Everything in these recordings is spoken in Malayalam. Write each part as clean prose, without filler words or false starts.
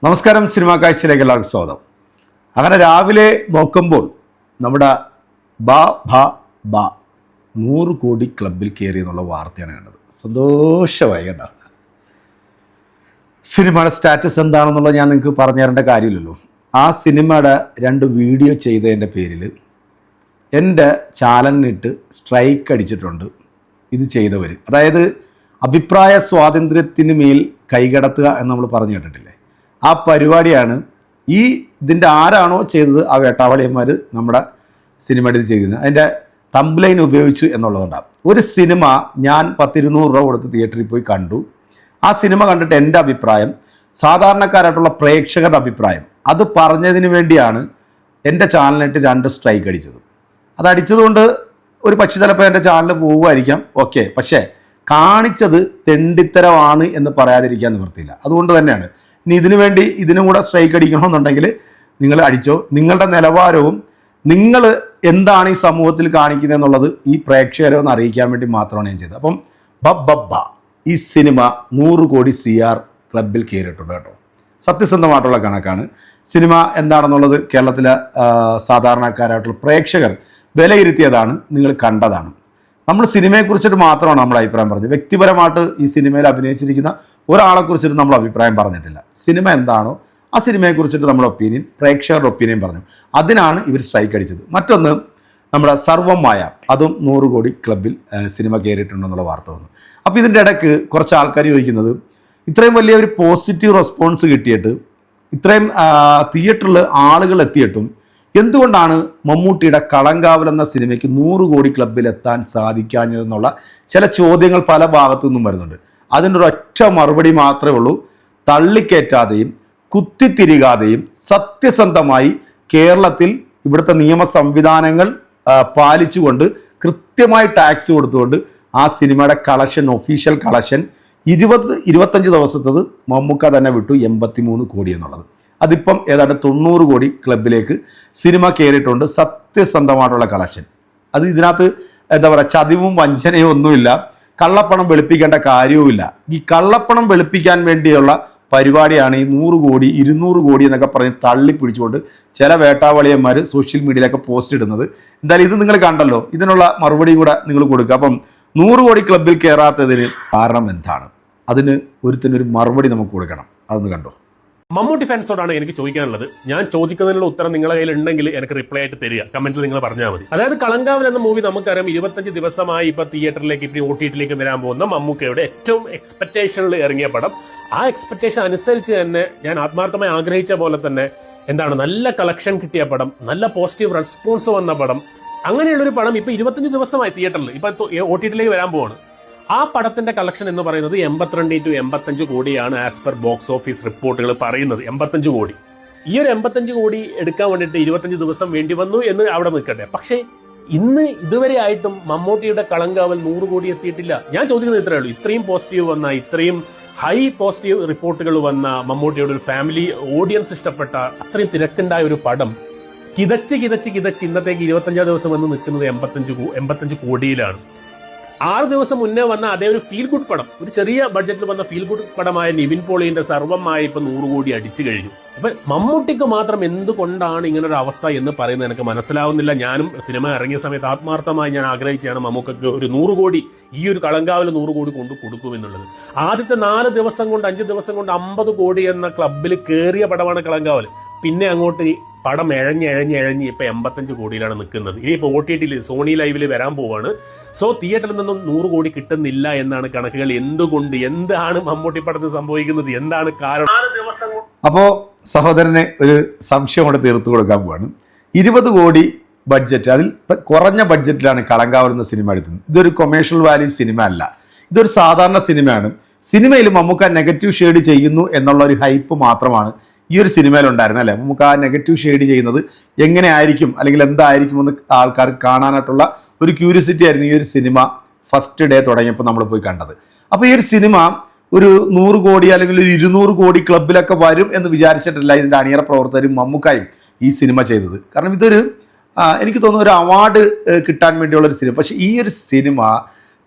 നമസ്കാരം, സിനിമാ കാഴ്ചയിലേക്ക് എല്ലാവർക്കും സ്വാഗതം. അങ്ങനെ രാവിലെ നോക്കുമ്പോൾ നമ്മുടെ ബാ ഭ ബ 100 കോടി ക്ലബിൽ കയറി എന്നുള്ള വാർത്തയാണ് കണ്ടത്. സന്തോഷമായി കേട്ടോ. സിനിമയുടെ സ്റ്റാറ്റസ് എന്താണെന്നുള്ളത് ഞാൻ നിങ്ങൾക്ക് പറഞ്ഞു തരേണ്ട കാര്യമില്ലല്ലോ. ആ സിനിമയുടെ 2 വീഡിയോ ചെയ്തതിൻ്റെ പേരിൽ എൻ്റെ ചാനലിനിട്ട് സ്ട്രൈക്ക് അടിച്ചിട്ടുണ്ട് ഇത് ചെയ്തവർ. അതായത് അഭിപ്രായ സ്വാതന്ത്ര്യത്തിന് മേൽ കൈകടത്തുക എന്ന് നമ്മൾ പറഞ്ഞു കേട്ടിട്ടില്ലേ, ആ പരിപാടിയാണ്. ഇതിൻ്റെ ആരാണോ ചെയ്തത് ആ വേട്ടാവളിയന്മാർ നമ്മുടെ സിനിമയുടെ ഇത് ചെയ്തിരുന്നത്. അതിൻ്റെ തംബ്ലൈൻ ഉപയോഗിച്ചു എന്നുള്ളതുകൊണ്ടാണ്. ഒരു സിനിമ ഞാൻ 10-200 രൂപ കൊടുത്ത് തിയേറ്ററിൽ പോയി കണ്ടു. ആ സിനിമ കണ്ടിട്ട് എൻ്റെ അഭിപ്രായം, സാധാരണക്കാരായിട്ടുള്ള പ്രേക്ഷകരുടെ അഭിപ്രായം, അത് പറഞ്ഞതിന് വേണ്ടിയാണ് എൻ്റെ ചാനലിനായിട്ട് 2 സ്ട്രൈക്ക് അടിച്ചത്. അതടിച്ചതുകൊണ്ട് ഒരു പക്ഷേ ചിലപ്പോൾ എൻ്റെ ചാനൽ പോകുമായിരിക്കാം, ഓക്കെ. പക്ഷേ കാണിച്ചത് തെണ്ടിത്തരമാണ് എന്ന് പറയാതിരിക്കാൻ നിവൃത്തിയില്ല. അതുകൊണ്ട് തന്നെയാണ് ഇനി ഇതിനും കൂടെ സ്ട്രൈക്ക് അടിക്കണമെന്നുണ്ടെങ്കിൽ നിങ്ങൾ അടിച്ചോ. നിങ്ങളുടെ നിലവാരവും നിങ്ങൾ എന്താണ് ഈ സമൂഹത്തിൽ കാണിക്കുന്നത് എന്നുള്ളത് ഈ പ്രേക്ഷകരെ ഒന്ന് അറിയിക്കാൻ വേണ്ടി മാത്രമാണ് ഞാൻ ചെയ്തത്. അപ്പം ബബ്ബ ഈ സിനിമ 100 കോടി CR ക്ലബിൽ കയറിയിട്ടുണ്ട് കേട്ടോ. സത്യസന്ധമായിട്ടുള്ള കണക്കാണ്. സിനിമ എന്താണെന്നുള്ളത് കേരളത്തിലെ സാധാരണക്കാരായിട്ടുള്ള പ്രേക്ഷകർ വിലയിരുത്തിയതാണ്, നിങ്ങൾ കണ്ടതാണ്. നമ്മൾ സിനിമയെക്കുറിച്ചിട്ട് മാത്രമാണ് നമ്മൾ അഭിപ്രായം പറഞ്ഞത്. വ്യക്തിപരമായിട്ട് ഈ സിനിമയിൽ അഭിനയിച്ചിരിക്കുന്ന ഒരാളെക്കുറിച്ചിട്ട് നമ്മൾ അഭിപ്രായം പറഞ്ഞിട്ടില്ല. സിനിമ എന്താണോ ആ സിനിമയെക്കുറിച്ചിട്ട് നമ്മുടെ ഒപ്പീനിയൻ, പ്രേക്ഷകരുടെ ഒപ്പീനിയൻ പറഞ്ഞു. അതിനാണ് ഇവർ സ്ട്രൈക്ക് അടിച്ചത്. മറ്റൊന്ന്, നമ്മുടെ സർവമായ അതും 100 കോടി ക്ലബിൽ സിനിമ കയറിയിട്ടുണ്ടെന്നുള്ള വാർത്ത വന്നു. അപ്പോൾ ഇതിൻ്റെ ഇടയ്ക്ക് കുറച്ച് ആൾക്കാർ ചോദിക്കുന്നത്, ഇത്രയും വലിയ ഒരു പോസിറ്റീവ് റെസ്പോൺസ് കിട്ടിയിട്ട്, ഇത്രയും തിയേറ്ററിൽ ആളുകൾ എത്തിയിട്ടും എന്തുകൊണ്ടാണ് മമ്മൂട്ടിയുടെ കളങ്കാവൽ എന്ന സിനിമയ്ക്ക് 100 കോടി ക്ലബിലെത്താൻ സാധിക്കാഞ്ഞതെന്നുള്ള ചില ചോദ്യങ്ങൾ പല ഭാഗത്തു നിന്നും വരുന്നുണ്ട്. അതിനൊരൊറ്റ മറുപടി മാത്രമേ ഉള്ളൂ. തള്ളിക്കയറ്റാതെയും കുത്തിത്തിരികാതെയും സത്യസന്ധമായി കേരളത്തിൽ ഇവിടുത്തെ നിയമ സംവിധാനങ്ങൾ പാലിച്ചുകൊണ്ട് കൃത്യമായി ടാക്സ് കൊടുത്തുകൊണ്ട് ആ സിനിമയുടെ കളക്ഷൻ, ഒഫീഷ്യൽ കളക്ഷൻ 20-25 ദിവസത്തത് മമ്മൂക്ക തന്നെ വിട്ടു 83 കോടി എന്നുള്ളത്. അതിപ്പം ഏതാണ്ട് 90 കോടി ക്ലബിലേക്ക് സിനിമ കയറിയിട്ടുണ്ട്. സത്യസന്ധമായിട്ടുള്ള കളക്ഷൻ. അത് ഇതിനകത്ത് എന്താ പറയുക, ചതിവും വഞ്ചനയും ഒന്നുമില്ല. കള്ളപ്പണം വെളുപ്പിക്കേണ്ട കാര്യവുമില്ല. ഈ കള്ളപ്പണം വെളുപ്പിക്കാൻ വേണ്ടിയുള്ള പരിപാടിയാണ് ഈ 100 കോടി 200 കോടി എന്നൊക്കെ പറഞ്ഞ് തള്ളിപ്പിടിച്ചുകൊണ്ട് ചില വേട്ടാവളിയന്മാർ സോഷ്യൽ മീഡിയയിലൊക്കെ പോസ്റ്റ് ഇടുന്നത്. എന്തായാലും ഇത് നിങ്ങൾ കണ്ടല്ലോ, ഇതിനുള്ള മറുപടിയും കൂടെ നിങ്ങൾ കൊടുക്കുക. അപ്പം 100 കോടി ക്ലബിൽ കയറാത്തതിന് കാരണം എന്താണ്? അതിന് ഒരുത്തിനൊരു മറുപടി നമുക്ക് കൊടുക്കണം. അതൊന്ന് കണ്ടോ. മമ്മൂട്ടി ഫാൻസോടാണ് എനിക്ക് ചോദിക്കാനുള്ളത്. ഞാൻ ചോദിക്കുന്നതിനുള്ള ഉത്തരം നിങ്ങളുടെ കയ്യിൽ ഉണ്ടെങ്കിൽ എനിക്ക് റിപ്ലൈ ആയിട്ട് തരിക, കമന്റിൽ നിങ്ങൾ പറഞ്ഞാൽ മതി. അതായത് കളങ്കാവൽ എന്ന മൂവി നമുക്കറിയാം 25 ദിവസമായി ഇപ്പൊ തിയേറ്ററിലേക്ക്, ഇപ്പൊ OTT-ലേക്ക് വരാൻ പോകുന്ന മമ്മൂക്കയുടെ ഏറ്റവും എക്സ്പെക്ടേഷനിൽ ഇറങ്ങിയ പടം. ആ എക്സ്പെക്ടേഷൻ അനുസരിച്ച് തന്നെ ഞാൻ ആത്മാർത്ഥമായി ആഗ്രഹിച്ച പോലെ തന്നെ നല്ല കളക്ഷൻ കിട്ടിയ പടം, നല്ല പോസിറ്റീവ് റെസ്പോൺസ് വന്ന പടം. അങ്ങനെയുള്ളൊരു പടം ഇപ്പൊ 25 ദിവസമായി തിയേറ്ററിൽ, ഇപ്പൊ OTT-ലേക്ക് വരാൻ പോവാണ്. ആ പടത്തിന്റെ കളക്ഷൻ എന്ന് പറയുന്നത് 82 to 85 കോടിയാണ് ആസ് പെർ ബോക്സ് ഓഫീസ് റിപ്പോർട്ടുകൾ പറയുന്നത്. 85 കോടി. ഈ ഒരു 85 കോടി എടുക്കാൻ വേണ്ടിയിട്ട് 25 ദിവസം വേണ്ടി വന്നു എന്ന് അവിടെ നിൽക്കട്ടെ. പക്ഷേ ഇന്ന് ഇതുവരെ ആയിട്ടും മമ്മൂട്ടിയുടെ കളങ്കാവൽ 100 കോടി എത്തിയിട്ടില്ല. ഞാൻ ചോദിക്കുന്നത് ഇത്രയേ ഉള്ളൂ. ഇത്രയും പോസിറ്റീവ് വന്ന, ഇത്രയും ഹൈ പോസിറ്റീവ് റിപ്പോർട്ടുകൾ വന്ന മമ്മൂട്ടിയുടെ ഒരു ഫാമിലി ഓഡിയൻസ് ഇഷ്ടപ്പെട്ട, അത്രയും തിരക്കുണ്ടായ ഒരു പടം കിതച്ച് ഇന്നത്തേക്ക് 25 ദിവസം വന്ന് നിൽക്കുന്നത് 85 കോടിയിലാണ്. 6 ദിവസം മുന്നേ വന്ന അതേ ഒരു ഫീൽ ഗുഡ് പടം, ഒരു ചെറിയ ബഡ്ജറ്റിൽ വന്ന ഫീൽ ഗുഡ് പടമായ നിവിൻ പോളിയുടെ സർവ്വമായി ഇപ്പൊ 100 കോടി അടിച്ചു കഴിഞ്ഞു. അപ്പൊ മമ്മൂട്ടിക്ക് മാത്രം എന്തുകൊണ്ടാണ് ഇങ്ങനൊരു അവസ്ഥ എന്ന് പറയുന്നത് എനിക്ക് മനസ്സിലാവുന്നില്ല. ഞാനും സിനിമ ഇറങ്ങിയ സമയത്ത് ആത്മാർത്ഥമായി ഞാൻ ആഗ്രഹിച്ചാണ് മമ്മൂക്കക്ക് ഒരു 100 കോടി, ഈ ഒരു കളങ്കാവൽ 100 കോടി കൊണ്ട് കൊടുക്കുമെന്നുള്ളത്. ആദ്യത്തെ 4 ദിവസം കൊണ്ട് 5 ദിവസം കൊണ്ട് 50 കോടി എന്ന ക്ലബിൽ കയറിയ പടമാണ് കളങ്കാവൽ. പിന്നെ അങ്ങോട്ട് പടം എഴഞ്ഞ് ഇപ്പൊ 85 കോടിയിലാണ് നിൽക്കുന്നത്. ഇനിയിപ്പോ OTT-ൽ സോണി ലൈവിൽ വരാൻ പോവാണ്. സോ തിയേറ്ററിൽ നിന്നും 100 കോടി കിട്ടുന്നില്ല എന്നാണ് കണക്കുകൾ. എന്താണ് മമ്മൂട്ടി പടത്തിന് സംഭവിക്കുന്നത്? എന്താണ് കാരണം? അപ്പോ സഹോദരനെ ഒരു സംശയം കൂടെ തീർത്തു കൊടുക്കാൻ പോവാണ്. 20 കോടി ബഡ്ജറ്റ്, അതിൽ കുറഞ്ഞ ബഡ്ജറ്റിലാണ് കളങ്കാവൽ എന്ന സിനിമ എടുക്കുന്നത്. ഇതൊരു കൊമേഴ്ഷ്യൽ വാല്യൂ സിനിമ അല്ല, ഇതൊരു സാധാരണ സിനിമയാണ്. സിനിമയിൽ മമ്മൂക്ക നെഗറ്റീവ് ഷെയ്ഡ് ചെയ്യുന്നു എന്നുള്ള ഒരു ഹൈപ്പ് മാത്രമാണ് ഈ ഒരു സിനിമയിലുണ്ടായിരുന്നു, അല്ലേ? നമുക്ക് ആ നെഗറ്റീവ് ഷെയ്ഡ് ചെയ്യുന്നത് എങ്ങനെ ആയിരിക്കും അല്ലെങ്കിൽ എന്തായിരിക്കും എന്ന് ആൾക്കാർ കാണാനായിട്ടുള്ള ഒരു ക്യൂരിയോസിറ്റി ആയിരുന്നു ഈ ഒരു സിനിമ ഫസ്റ്റ് ഡേ തുടങ്ങിയപ്പോൾ നമ്മൾ പോയി കണ്ടത്. അപ്പോൾ ഈ ഒരു സിനിമ ഒരു 100 കോടി അല്ലെങ്കിൽ ഒരു 200 കോടി ക്ലബിലൊക്കെ വരും എന്ന് വിചാരിച്ചിട്ടില്ല ഇതിൻ്റെ അണിയറ പ്രവർത്തകരും മമ്മൂക്കായും ഈ സിനിമ ചെയ്തത്. കാരണം ഇതൊരു എനിക്ക് തോന്നുന്നു ഒരു അവാർഡ് കിട്ടാൻ വേണ്ടിയുള്ള ഒരു സിനിമ. പക്ഷേ ഈ ഒരു സിനിമ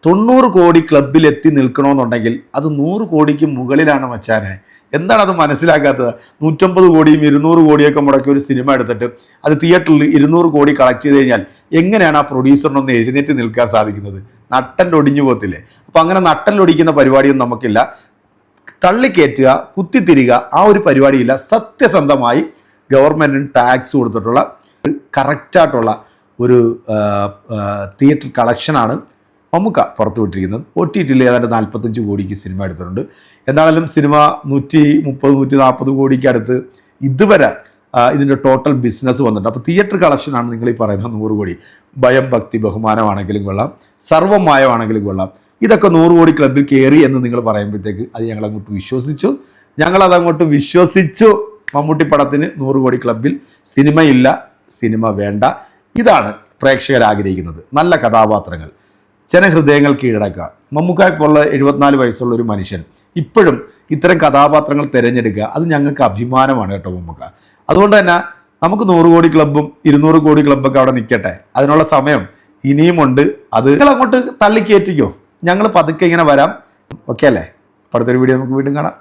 90 കോടി ക്ലബിൽ എത്തി നിൽക്കണമെന്നുണ്ടെങ്കിൽ അത് 100 കോടിക്ക് മുകളിലാണ് മച്ചാനെ. എന്താണ് അത് മനസ്സിലാക്കാത്തത്? 150 കോടിയും 200 കോടിയൊക്കെ മുടക്കി ഒരു സിനിമ എടുത്തിട്ട് അത് തിയേറ്ററിൽ 200 കോടി കളക്ട് ചെയ്ത് കഴിഞ്ഞാൽ എങ്ങനെയാണ് ആ പ്രൊഡ്യൂസറിനൊന്ന് എഴുന്നേറ്റ് നിൽക്കാൻ സാധിക്കുന്നത്? നട്ടല്ലൊടിഞ്ഞു പോകത്തില്ലേ? അപ്പോൾ അങ്ങനെ നട്ടല്ലൊടിക്കുന്ന പരിപാടിയൊന്നും നമുക്കില്ല. തള്ളിക്കയറ്റുക, കുത്തിത്തിരിക, ആ ഒരു പരിപാടിയില്ല. സത്യസന്ധമായി ഗവൺമെൻറ്റിന് ടാക്സ് കൊടുത്തിട്ടുള്ള കറക്റ്റായിട്ടുള്ള ഒരു തിയേറ്റർ കളക്ഷനാണ് മമ്മൂക്ക പുറത്തുവിട്ടിരിക്കുന്നത്. OTT ഏതാണ്ട് 45 കോടിക്ക് സിനിമ എടുത്തിട്ടുണ്ട്. എന്തായാലും സിനിമ 130-140 കോടിക്ക് അടുത്ത് ഇതുവരെ ഇതിൻ്റെ ടോട്ടൽ ബിസിനസ് വന്നിട്ടുണ്ട്. അപ്പോൾ തിയേറ്റർ കളക്ഷനാണ് നിങ്ങൾ ഈ പറയുന്നത് 100 കോടി. ഭയം, ഭക്തി, ബഹുമാനമാണെങ്കിലും കൊള്ളാം, സർവ്വമായമാണെങ്കിലും കൊള്ളാം. ഇതൊക്കെ 100 കോടി ക്ലബ്ബിൽ കയറി എന്ന് നിങ്ങൾ പറയുമ്പോഴത്തേക്ക് അത് ഞങ്ങളങ്ങോട്ട് വിശ്വസിച്ചു. മമ്മൂട്ടി പടത്തിന് 100 കോടി ക്ലബ്ബിൽ സിനിമയില്ല, സിനിമ വേണ്ട. ഇതാണ് പ്രേക്ഷകർ ആഗ്രഹിക്കുന്നത്. നല്ല കഥാപാത്രങ്ങൾ, ജനഹൃദയങ്ങൾ കീഴടക്കുക. മമ്മൂക്കായെ പോലുള്ള 74 വയസ്സുള്ള ഒരു മനുഷ്യൻ ഇപ്പോഴും ഇത്തരം കഥാപാത്രങ്ങൾ തിരഞ്ഞെടുക്കുക, അത് ഞങ്ങൾക്ക് അഭിമാനമാണ് കേട്ടോ മമ്മൂക്ക. അതുകൊണ്ട് തന്നെ നമുക്ക് 100 കോടി ക്ലബ്ബും 200 കോടി ക്ലബ്ബൊക്കെ അവിടെ നിൽക്കട്ടെ. അതിനുള്ള സമയം ഇനിയുമുണ്ട്. അത് നിങ്ങൾ അങ്ങോട്ട് തള്ളിക്കയറ്റിക്കോ, ഞങ്ങൾ പതുക്കെ ഇങ്ങനെ വരാം. ഓക്കെ അല്ലേ? അടുത്തൊരു വീഡിയോ നമുക്ക് വീണ്ടും കാണാം.